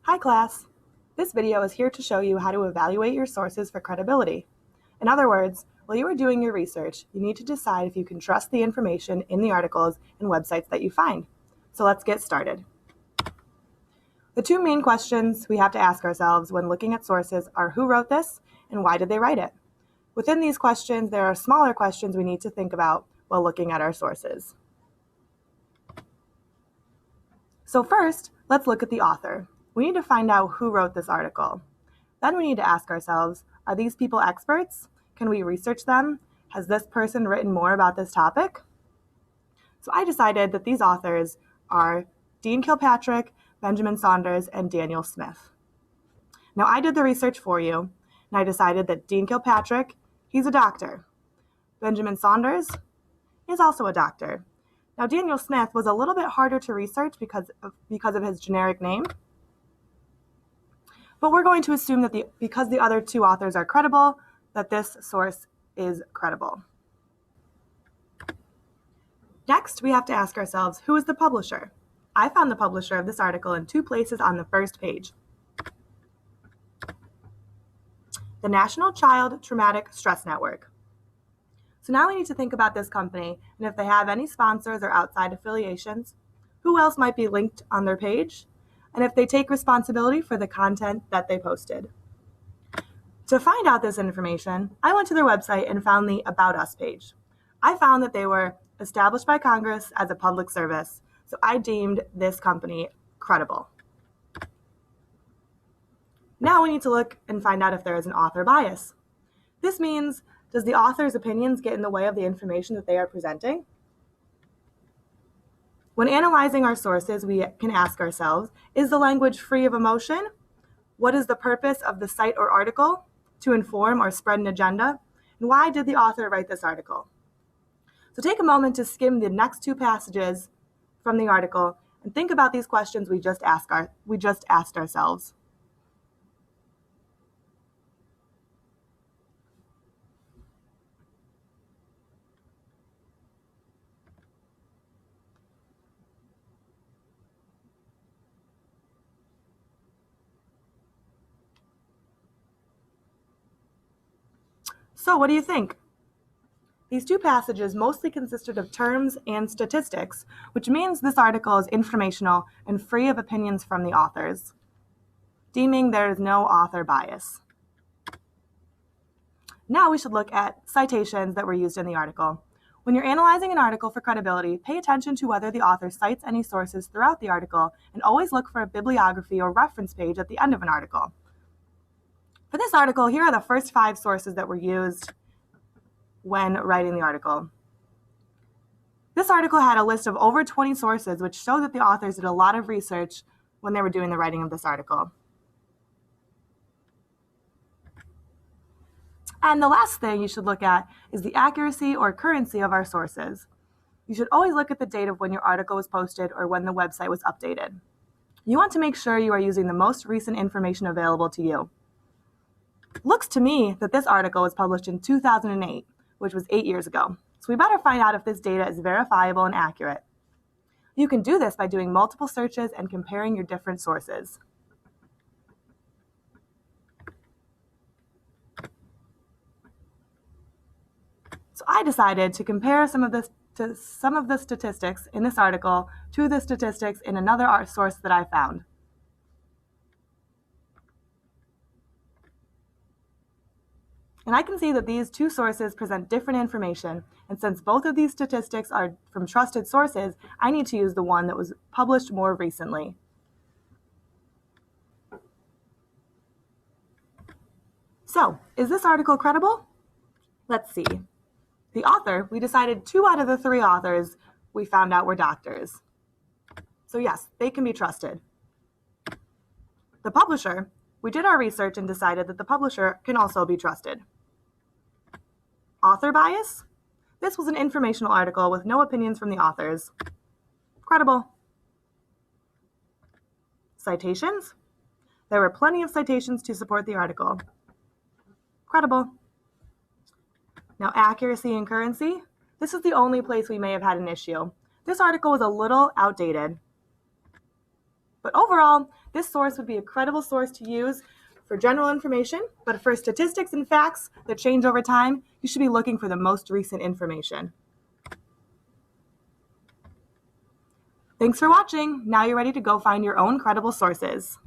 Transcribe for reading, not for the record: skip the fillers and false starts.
Hi class! This video is here to show you how to evaluate your sources for credibility. In other words, while you are doing your research, you need to decide if you can trust the information in the articles and websites that you find. So let's get started. The two main questions we have to ask ourselves when looking at sources are who wrote this and why did they write it? Within these questions, there are smaller questions we need to think about while looking at our sources. So first, let's look at the author. We need to find out who wrote this article. Then we need to ask ourselves, are these people experts? Can we research them? Has this person written more about this topic? So I decided that these authors are Dean Kilpatrick, Benjamin Saunders, and Daniel Smith. Now I did the research for you, and I decided that Dean Kilpatrick, he's a doctor. Benjamin Saunders is also a doctor. Now Daniel Smith was a little bit harder to research because of his generic name. But we're going to assume that because the other two authors are credible, that this source is credible. Next, we have to ask ourselves, who is the publisher? I found the publisher of this article in two places on the first page. The National Child Traumatic Stress Network. So now we need to think about this company and if they have any sponsors or outside affiliations, who else might be linked on their page, and if they take responsibility for the content that they posted. To find out this information, I went to their website and found the About Us page. I found that they were established by Congress as a public service, so I deemed this company credible. Now we need to look and find out if there is an author bias. This means, does the author's opinions get in the way of the information that they are presenting? When analyzing our sources, we can ask ourselves, is the language free of emotion? What is the purpose of the site or article? To inform or spread an agenda? And why did the author write this article? So take a moment to skim the next two passages from the article and think about these questions we just asked ourselves. So what do you think? These two passages mostly consisted of terms and statistics, which means this article is informational and free of opinions from the authors, deeming there is no author bias. Now we should look at citations that were used in the article. When you're analyzing an article for credibility, pay attention to whether the author cites any sources throughout the article, and always look for a bibliography or reference page at the end of an article. For this article, here are the first 5 sources that were used when writing the article. This article had a list of over 20 sources, which showed that the authors did a lot of research when they were doing the writing of this article. And the last thing you should look at is the accuracy or currency of our sources. You should always look at the date of when your article was posted or when the website was updated. You want to make sure you are using the most recent information available to you. Looks to me that this article was published in 2008, which was 8 years ago. So we better find out if this data is verifiable and accurate. You can do this by doing multiple searches and comparing your different sources. So I decided to compare some of the statistics in this article to the statistics in another source that I found. And I can see that these two sources present different information, and since both of these statistics are from trusted sources, I need to use the one that was published more recently. So, is this article credible? Let's see. The author, we decided 2 out of the 3 authors we found out were doctors. So yes, they can be trusted. The publisher, we did our research and decided that the publisher can also be trusted. Author bias? This was an informational article with no opinions from the authors. Credible. Citations? There were plenty of citations to support the article. Credible. Now, accuracy and currency? This is the only place we may have had an issue. This article was a little outdated, But overall, this source would be a credible source to use for general information, but for statistics and facts that change over time, you should be looking for the most recent information. Thanks for watching. Now you're ready to go find your own credible sources.